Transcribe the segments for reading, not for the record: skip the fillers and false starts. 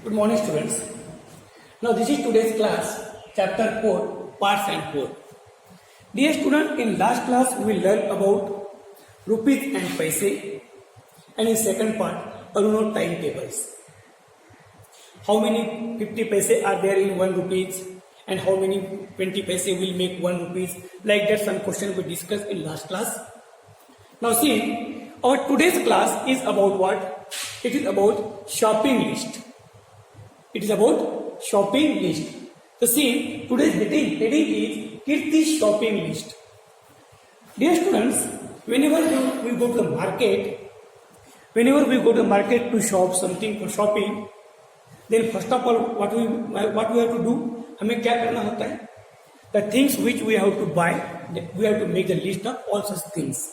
Good morning, students. Now, this is today's class, chapter 4, parts and whole. Dear student, in last class we learned about rupees and paise, and in second part, Aruno timetables. How many 50 paise are there in 1 rupees, and how many 20 paise will make 1 rupees? Like that, some question we discussed in last class. Now, see, our today's class is about what? It is about shopping list. It is about shopping list. So see, today's heading is Kirti's shopping list. Dear students, whenever we go to the market to shop something for shopping, then first of all, what we have to do? हमें क्या करना होता है? The things which we have to buy, we have to make the list of all such things.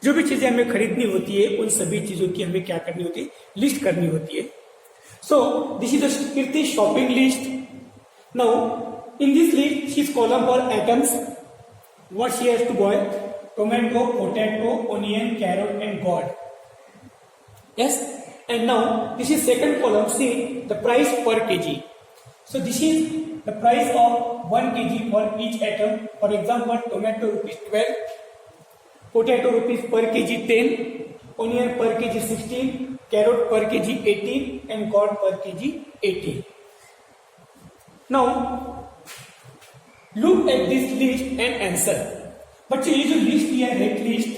जो भी चीजें हमें खरीदनी होती है, उन सभी चीजों की हमें क्या करनी होती है? लिस्ट करनी होती है. So, this is the Kirti's shopping list. Now, in this list, she's column for items. What she has to buy? Tomato, potato, onion, carrot, and gourd. Yes? And now, this is second column. See, the price per kg. So, this is the price of 1 kg for each item. For example, tomato rupees 12, potato rupees per kg 10, onion per kg 16, carrot per kg 18 and gourd per kg 18. Now look at this list and answer. बच्चे ये जो list दिया है rate list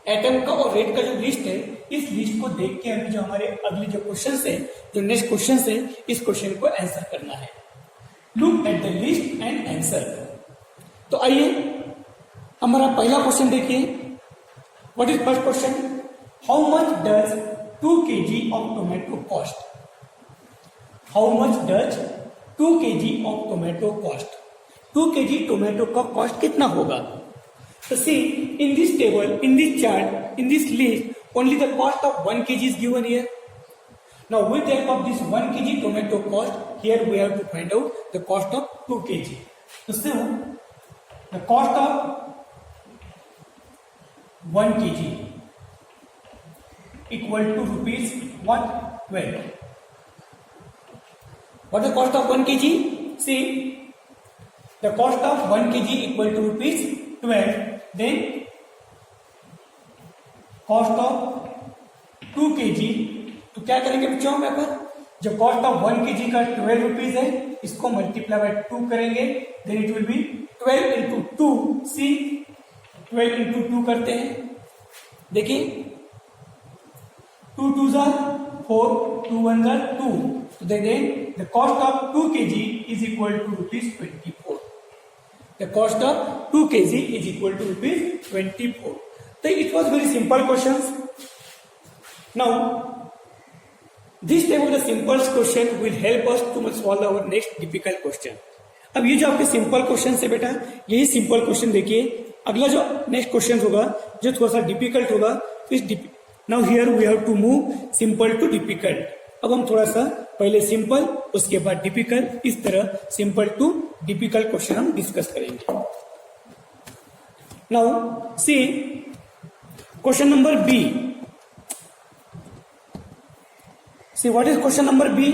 atom का और rate का जो list है, इस लिस्ट को देख के हमें जो हमारे अगले जो क्वेश्चन है, जो नेक्स्ट क्वेश्चन है, इस क्वेश्चन को आंसर करना है. Look at the list and answer. तो आइए हमारा पहला क्वेश्चन देखिए. What is first question? How much does 2 kg of tomato cost? How much does 2 kg of tomato cost? 2 kg tomato का cost कितना होगा? So see, in this table, in this chart, in this list, only the cost of 1 kg is given here. Now with the help of this 1 kg tomato cost, here we have to find out the cost of 2 kg. So the cost of 1 kg equal to rupees 12. What is the cost of 1 kg? See, the cost of 1 kg equal to rupees 12. Then cost of 2 kg. तो क्या करेंगे बच्चों हम यहाँ पर? जो cost of 1 kg का 12 rupees है, इसको मल्टीप्लाई बाय 2 करेंगे. Then it will be 12 into 2. See 12 into 2 करते हैं. देखिए 2 2s are 4, 2 1s are 2. So then the cost of 2 kg is equal to rupees 24. The cost of 2 kg is equal to rupees 24. So it was very simple questions. Now this type of the simple question will help us to solve our next difficult question. अब ये जो आपके simple question है बेटा, यही simple question देखिए. अगला जो नेक्स्ट क्वेश्चन होगा जो थोड़ा सा डिफिकल्ट होगा, now here we have to move simple to difficult. अब हम थोड़ा सा पहले सिंपल, उसके बाद डिफिकल्ट, इस तरह सिंपल टू डिफिकल्ट क्वेश्चन हम डिस्कस करेंगे. Now see question number B. See what is question number B?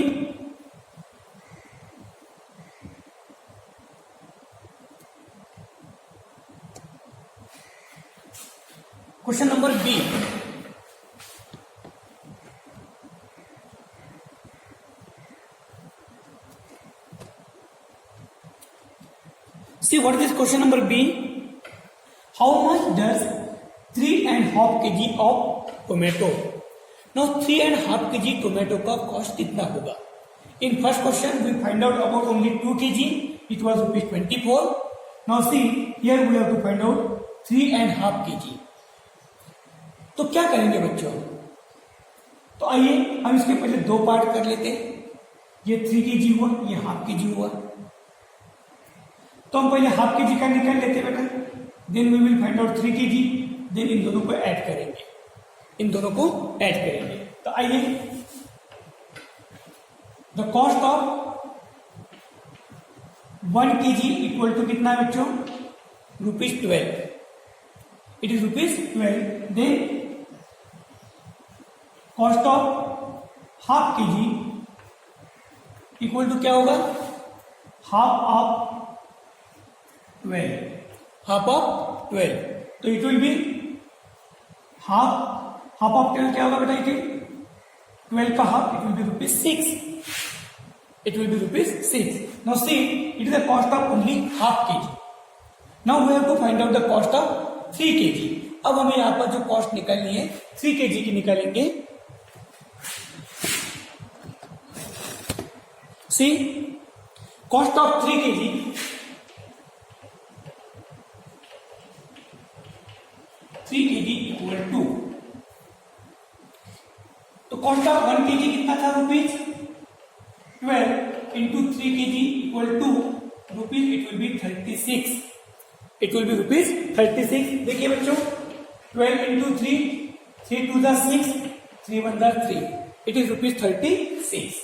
Question number B. See what is this question number B? How much does 3.5 kg of tomato? Now 3.5 kg tomato का cost कितना होगा? In first question we find out about only 2 kg. It was rupees 24. Now see here we have to find out 3.5 kg. तो क्या करेंगे बच्चों? तो आइए हम इसके पहले दो पार्ट कर लेते हैं. ये 3 kg हुआ, ये हाफ kg हुआ. तो हम पहले हाफ kg का निकाल लेते बेटा. Then we will find out 3 kg. Then इन दोनों को ऐड करेंगे. तो आइए the cost of 1 kg equal to कितना बच्चों? Rupees 12. It is rupees 12. Then cost of half kg equal to क्या होगा, हाफ ऑफ 12, हाफ ऑफ 12, तो it will be half of 12 क्या होगा बेटा, इट 12 का half, it will be ₹6, it will be ₹6. Now see, it is the cost of only half kg. Now we have to find out the cost of 3 kg. अब हमें यहाँ पर जो cost निकालनी है 3 kg की निकालेंगे. See, cost of 3 kg, equal to, तो कॉस्ट ऑफ 1 kg कितना था, ₹12 into 3 kg equal to rupees, it will be 36. It will be rupees 36. देखिए बच्चों, 12 into 3, 3 2 the 6, 3 1 the 3. It is rupees 36.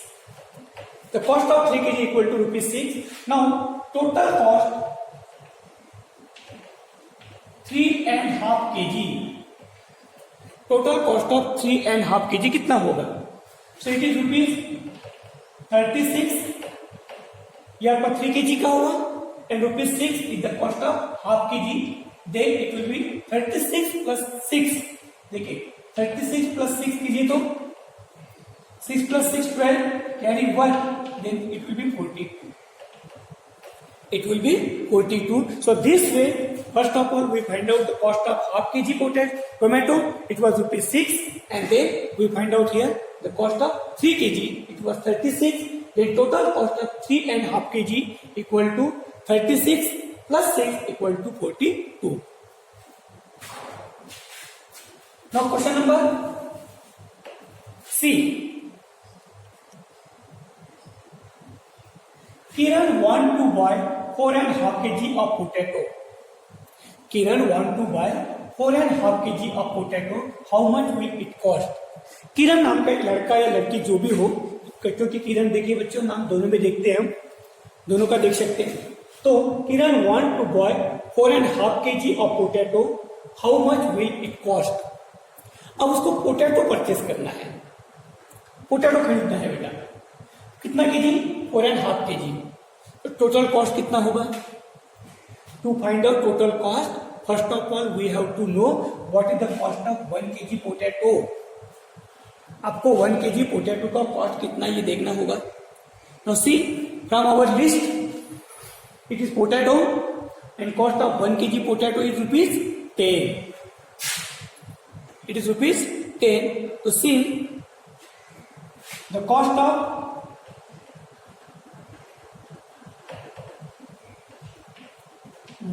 The cost of 3 kg equal to rupees 6. Now total cost 3.5 kg. Total cost of 3.5 kg कितना होगा? So it is rupees 36, यहाँ पर 3 kg का होगा, and ₹6 is the cost of half kg. Then it will be 36 plus 6. देखिए 36 plus 6 कीजिए तो 6 plus 6 12, carry 1, then it will be 42. It will be 42. So this way, first of all, we find out the cost of half kg tomato. It was ₹6, and then we find out here the cost of 3 kg. It was 36. The total cost of 3.5 kg equal to 36 plus 6 equal to 42. Now question number C. Kiran want to buy 4.5 kg of potato. Kiran want to buy 4.5 kg of potato. How much will it cost? किरण नाम का एक लड़का या लड़की जो भी हो, क्योंकि किरण देखिए बच्चों, नाम दोनों में देखते हैं हम, दोनों का देख सकते हैं. तो Kiran want to buy 4.5 kg of potato, how much will it cost. अब उसको पोटैटो परचेस करना है, पोटैटो खरीदना है बेटा. कितना केजी? 4.5 kg. तो टोटल कॉस्ट कितना होगा? To find out total cost, first of all we have to know what is the cost of 1 kg potato. आपको 1 kg पोटैटो का कॉस्ट कितना ये देखना होगा. Now see, from our list it is potato and cost of 1 kg potato is ₹10. It is ₹10. तो see, the cost of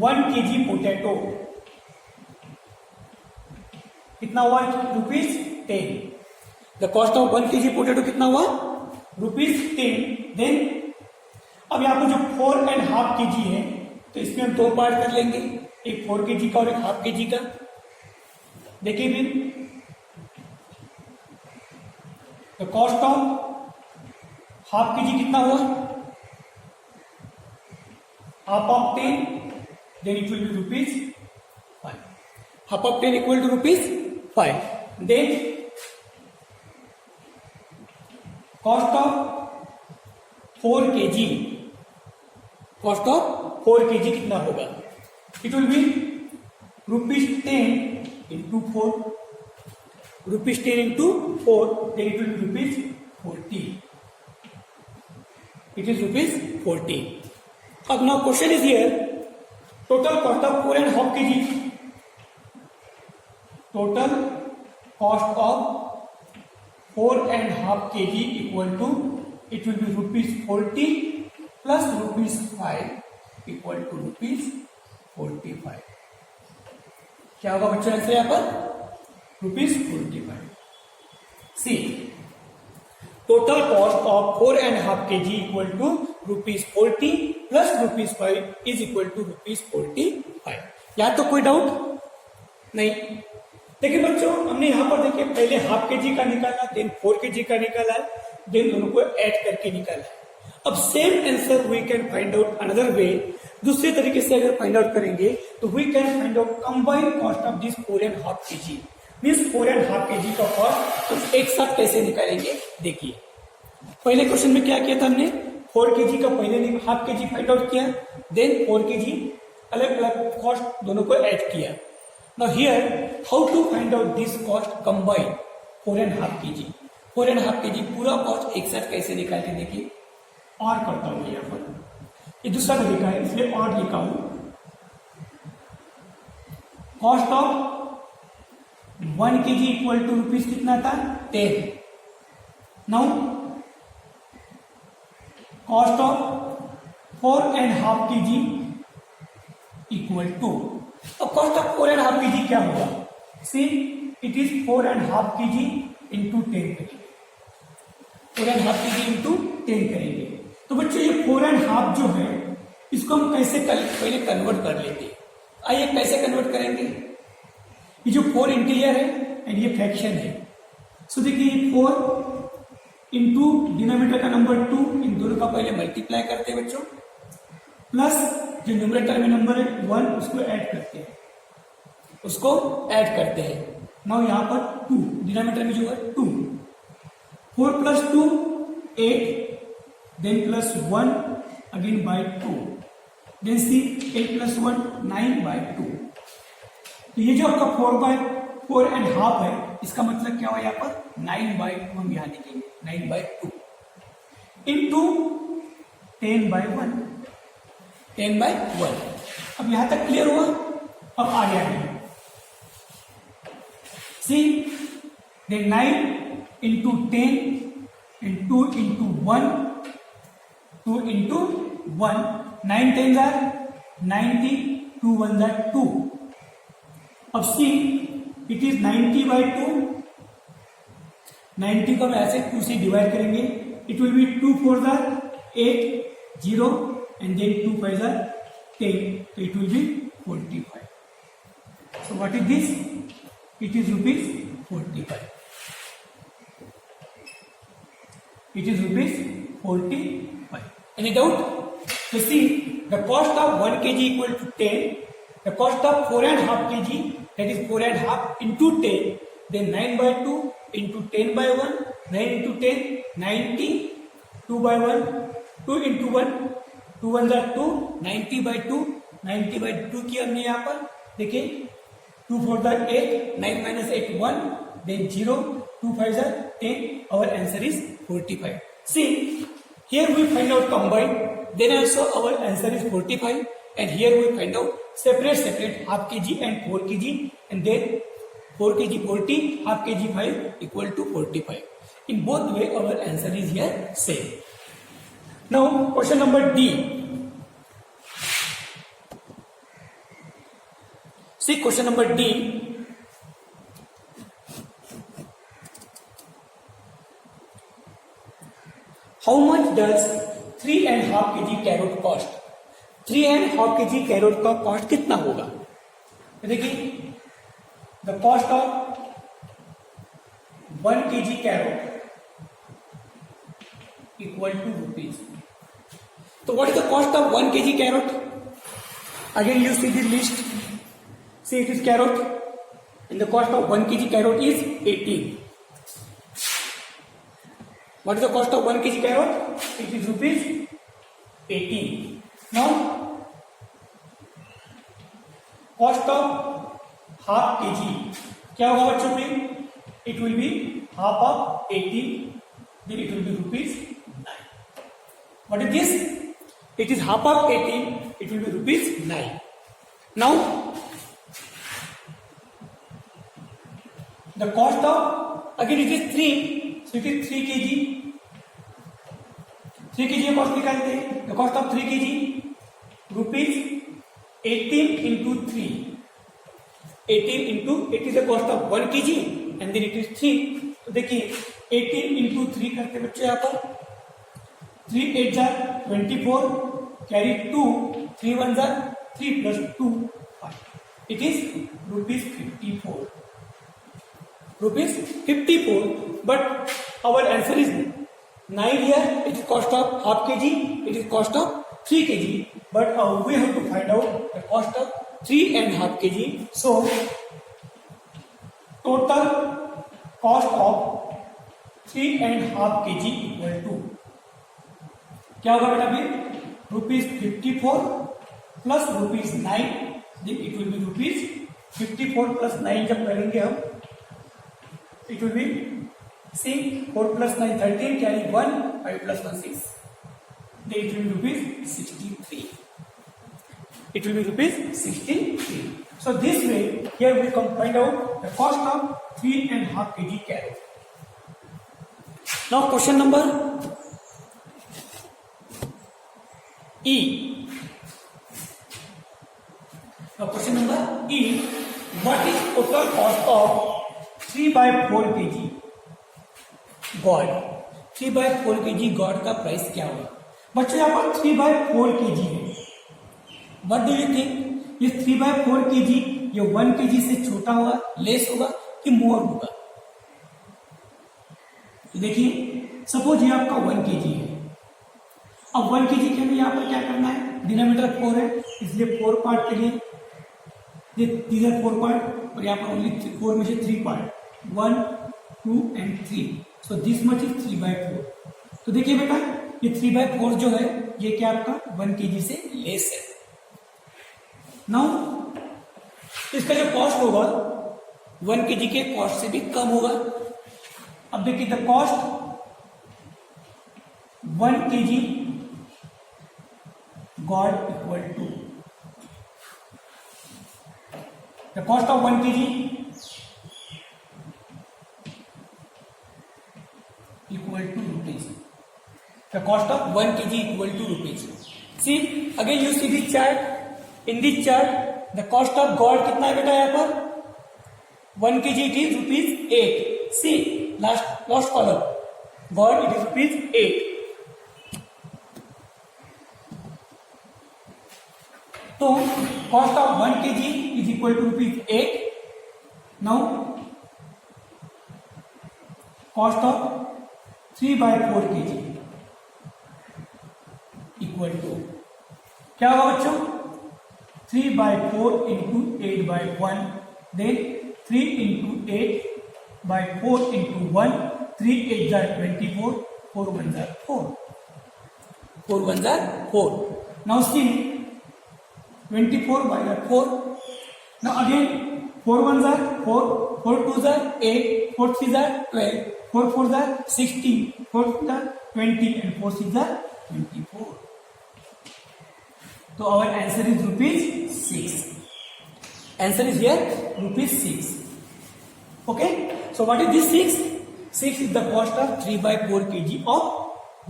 1 kg potato कितना हुआ? ₹10. The cost of 1 kg potato कितना हुआ? ₹10. देन अब यहाँ पर जो 4.5 kg है, तो इसमें हम 2 पार्ट कर लेंगे, एक 4 kg का और एक हाफ kg का. देखिए फिर, the cost of half kg कितना हुआ? Half of 10, then it will be ₹5. Half of 10 equal to ₹5. Then cost of 4 kg, cost of 4 kg कितना होगा? It will be ₹10 into 4, ₹10 into 4, then it will be ₹40. It is ₹40. अब now question is here, total cost of 4.5 kg. Total cost of 4.5 kg equal to, it will be ₹40 plus ₹5 equal to ₹45. क्या होगा बच्चों answer यहाँ पर? ₹45. See, total cost of 4.5 kg equal to ₹40 plus ₹5 is equal to ₹45. यहाँ तो कोई doubt नहीं. देखिए बच्चों, हमने यहाँ पर देखिए पहले हाफ kg का निकाला, देन 4 kg का निकाला, देन दोनों को ऐड करके निकाला. अब same answer we can find out another way. दूसरे तरीके से अगर फाइंड आउट करेंगे तो we can find out combined cost of this 4.5 kg. Means 4.5 kg का कॉस्ट तो एक साथ कैसे निकालेंगे. देखिए, पहले क्वेश्चन में क्या किया था हमने, 4 kg का पहले ने half K G find out किया, देन 4 kg अलग अलग कॉस्ट दोनों को ऐड किया. Now here how to find out this cost combined 4.5 kg. 4.5 kg पूरा कॉस्ट एक साथ कैसे निकालते देखिए. और करता हूं यहाँ पर, ये दूसरा तरीका है इसलिए और लिखा हूं. Cost of 1 kg equal to rupees कितना था 10. Now cost of 4.5 kg equal to, अब कॉस्ट ऑफ 4.5 kg क्या होगा. See it is 4.5 kg into 10 करेंगे. 4.5 kg इंटू 10 करेंगे. तो बच्चों ये 4.5 जो है इसको हम कैसे पहले कन्वर्ट कर लेते हैं. आइए कैसे कन्वर्ट करेंगे. ये जो 4 इंटीजर है एंड ये फ्रैक्शन है. सो देखिए 4 इंटू डिनोमिनेटर का नंबर 2, इन दोनों का पहले मल्टीप्लाई करते हैं बच्चों, प्लस जो न्यूमरेटर में नंबर है 1 उसको ऐड करते हैं, नाउ यहां पर 2 डिनोमिनेटर में जो है 2, 4 plus 2 8, then plus 1 again by 2, then see 8 plus 1 9 by 2. तो ये जो आपका 4.5 है इसका मतलब क्या हुआ यहाँ पर 9 बाय 2 हम यहां लिखेंगे 9 बाय 2 इंटू 10 बाय 1. 10 बाय 1. अब यहां तक क्लियर हुआ. अब आगे आगे see then 9 into 10 and 2 into 1, 2 into 1, 9 10 are 90, 2 1 are 2. अब सी इट इज 90 बाई 2. 90 को हम ऐसे 2 से डिवाइड करेंगे. It will be 2 4 8 0 and then 2 5 10. तो it will be 45. So what is this. It is rupees 45. It is rupees 45. Any doubt? So see, the cost of 1 kg equal to 10. The cost of 4.5 kg, that is 4.5 into 10. Then 9 by 2 into 10 by 1. 9 into 10, 90. 2 by 1, 2 into 1. 2 1 are 2. 90 by 2. 90 by 2 किया हमने यहाँ पर. देखिए 2 4 are 8. 9 minus 8 1. Then 0. 2 5 are 10. Our answer is 45. See, here we find out combined, then also our answer is 45, and here we find out separate half kg and 4 kg, and then 4 kg 40, half kg 5 equal to 45. In both way our answer is here same. Now question number D. See question number D. How much does 3.5 kg carrot cost? 3.5 kg carrot का cost कितना होगा. देखिए the cost of 1 kg carrot equal to rupees. तो what is the cost of 1 kg carrot? Again you see the list. See it is carrot and the cost of 1 kg carrot is 18. What is the cost of 1 kg carrot? It is rupees 18. Now, cost of half kg क्या होगा बच्चों में? It will be half of 18. Then it will be rupees 9. What is this? It is half of 18. It will be rupees 9. Now, the cost of again it is 3. So it is 3 kg. 3 kg cost निकालते हैं. The cost of 3 kg rupees 18 into 3. 18 into it is the cost of 1 kg and then it is 3. तो देखिए 18 into 3 करते बच्चे यहाँ पर 3 8 जार 24 carry 2 3 1 jar 3 plus 2 5. It is rupees 54. But our answer is 9 here. It is cost of half kg. It is cost of 3 kg. But we have to find out the cost of 3.5 kg. So total cost of 3.5 kg equal to क्या होगा बेटा अभी ₹54 plus ₹9, it will B ₹54 plus 9 जब करेंगे हम, it will B 4 plus 9 13, carry 1, 5 plus 1 6, then it will be ₹63. It will be ₹63. So this way, here we can find out the cost of 3.5 kg carrot. Now question number E. Now question number E. What is total cost of 3/4 kg gourd? 3/4 kg gourd का price क्या होगा? बच्चों यहाँ पर 3/4 kg है. What do you think? ये 3/4 kg ये 1 kg से छोटा होगा, लेस होगा कि मोर होगा? तो देखिए सपोज ये आपका 1 kg है. अब 1 kg के लिए यहाँ पर क्या करना है, डिनोमिनेटर 4 है इसलिए 4 पार्ट के लिए these are 4 पार्ट और यहाँ पर ओनली 4 में से 3 part 1 2 and 3. So this much is 3/4. तो देखिए बेटा ये 3/4 जो है ये क्या आपका 1 kg से लेस है. नाउ इसका जो कॉस्ट होगा 1 kg के कॉस्ट से भी कम होगा. अब देखिए the cost 1 kg gourd equal to the cost of 1 kg equal to rupees. The cost of 1 kg equal to rupees. See again you see this chart. In this chart the cost of gourd कितना है बेटा यहाँ पर 1 kg it is ₹8. See last column gourd it is ₹8. तो cost of 1 kg is equal to ₹8. Now cost of 3/4 kg equal to क्या होगा बच्चों 3/4 into 8/1 then 3 into 8/4 into 1 3 8 जार 24 4 1 जार 4 4 1 जार 4. Now see 24/4. नाउ अगेन 4 1 जार 4 4 2 जार 8 4 3 जार 12 4 4 जार 16 4 जार 20 and 4 6 जार 24. So our answer is ₹6. Answer is here ₹6. Okay. So what is this 6? 6 is the cost of 3/4 kg of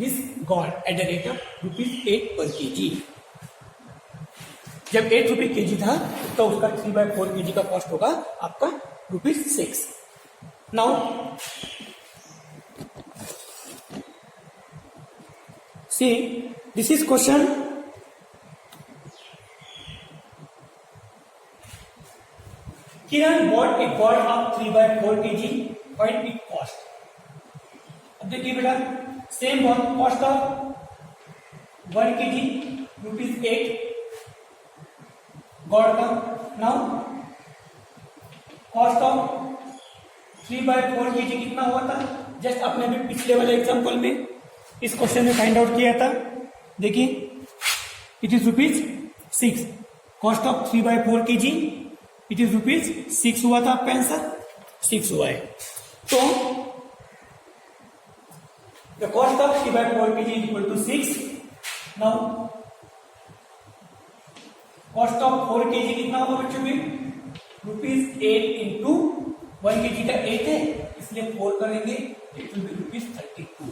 this gourd at the rate of ₹8 per kg. जब ₹8 kg था तो उसका 3/4 kg का कॉस्ट होगा आपका ₹6. Now see this is question Kiran bought a gourd of 3/4 kg. Find its cost. अब देखिए बेटा same cost of 1 kg ₹8 gourd का. नाउ कॉस्ट ऑफ 3/4 kg कितना हुआ था जस्ट आपने अभी पिछले वाले एग्जांपल में इस क्वेश्चन में फाइंड आउट किया था. देखिए it is ₹6. Cost of 3/4 kg it is ₹6 हुआ था. आपका आंसर 6 हुआ है. तो the cost of 3/4 kg equal to 6. Now cost of 4 kg कितना होगा बच्चों में ₹8 इंटू 1 kg का 8 है इसलिए 4 करेंगे it will B ₹32.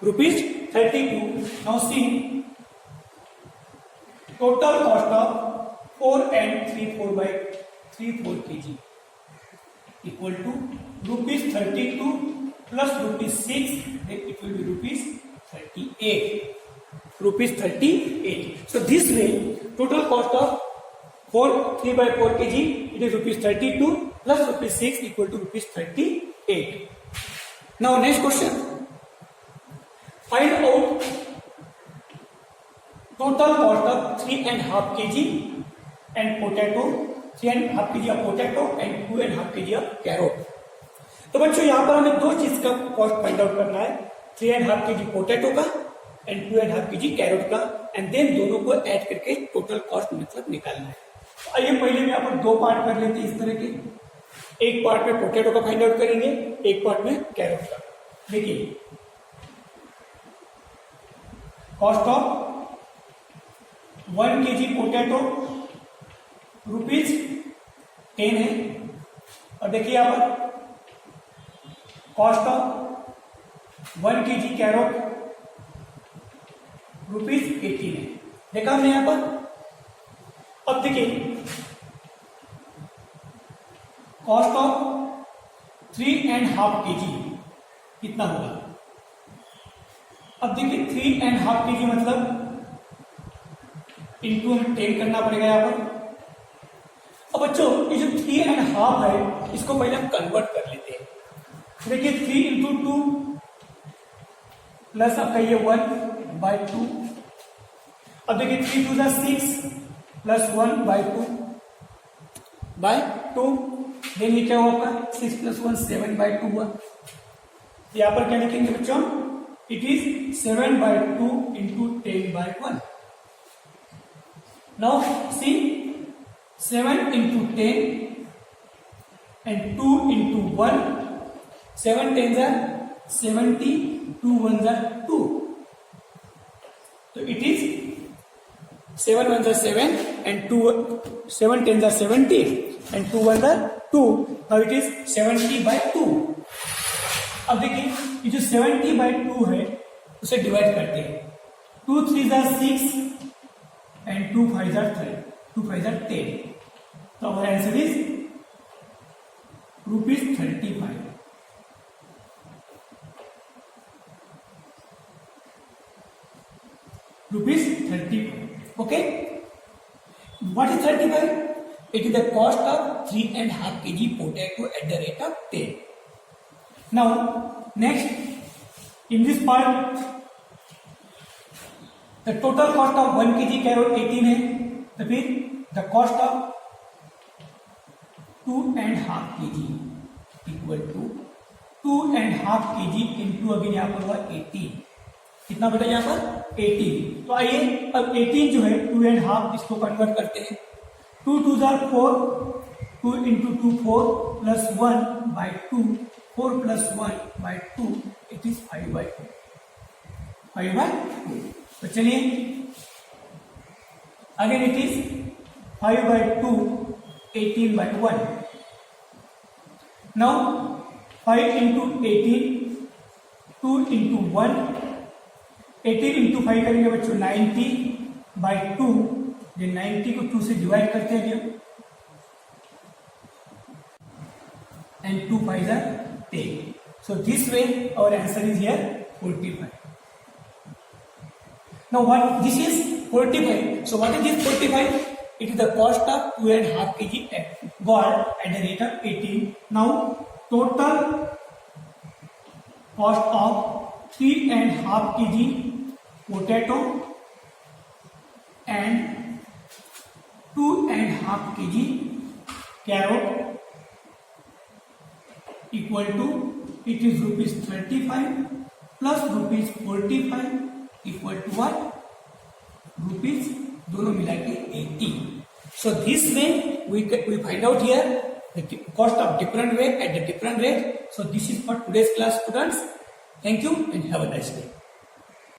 ₹32. Now see total cost of 4 and 3/4 kg equal to ₹32 plus ₹6 then it will be ₹38. ₹38. So this way total cost of 3/4 kg it is ₹32 plus ₹6 equal to ₹38. Now next question, find out total cost of 3.5 kg and potato, 3.5 kg of potato and 2.5 kg of carrot. तो बच्चों यहाँ पर हमें दो चीज का cost find out करना है, 3.5 kg पोटैटो का एंड 2.5 kg कैरोट का, एंड देन दोनों को ऐड करके टोटल कॉस्ट मतलब निकालना है। तो आइए पहले में यहाँ पर दो पार्ट कर लेते हैं इस तरह के। एक पार्ट में पोटैटो का फाइंड आउट करेंगे, एक पार्ट में कैरोट का। देखिए कॉस्ट ऑफ 1 kg पोटैटो ₹10 है, और देखिए यहाँ पर कॉस्ट ऑफ 1 kg कैरोट ₹18 है। देखा हमने यहां पर। अब देखिए कॉस्ट ऑफ 3.5 kg कितना होगा। अब देखिए 3.5 kg मतलब इंटू हमें 10 करना पड़ेगा यहां पर। अब बच्चों ये जो 3.5 है इसको पहले हम कन्वर्ट कर लेते हैं। देखिए 3 × 2 प्लस आपका ये 1/2। अब देखिए 3 × 2 = 6 प्लस 1/2 देन ये क्या हुआ आपका 6 + 1 7/2 हुआ। यहां पर क्या लिखेंगे बच्चों, it is 7/2 × 10/1। Now see 7 × 10 and 2 × 1, 7 10s are 70, 2 1s are 2. So it is 7 1s are 7 and 7 10s are 70 and 2 1s are 2. Now it is 70/2. अब देखिए ये जो 70/2 है उसे डिवाइड करते हैं। 2 3s are 6 and 2 5s are 10. तो our answer is ₹35. ₹35. Okay. What is 35? It is the cost of 3.5 kg potato at the rate of 10. Now, next in this part, the total cost of 1 kg carrot 18 है, तो फिर the cost of 2.5 kg equal to 2.5 kg into again यहाँ पर हुआ 18। कितना बेटा यहाँ पर 18। तो आइए अब 18 जो है 2.5 इसको कन्वर्ट करते हैं। 2 2s are 4, 2 × 2 4 plus 1/2, 4 plus 1/2, it is 5/2। 5/2। तो चलिए अगेन इट इज 5/2 18/1। Now 5 × 18, 2 × 1, 18 × 5 करेंगे बच्चों 90/2। ये 90 को 2 से डिवाइड करते हैं and 2 5s are 10. So this way our answer is here 45. Now what this is 45. So what is this 45? It is the cost of 2.5 kg gold at the rate of 18. Now total cost of 3.5 kg potato and 2.5 kg carrot equal to, it is ₹35 plus ₹45 equal to what? Rupees दोनों मिला के 80. So this way we find out here the cost of different way at the different rate. So this is for today's class, students. Thank you and have a nice day.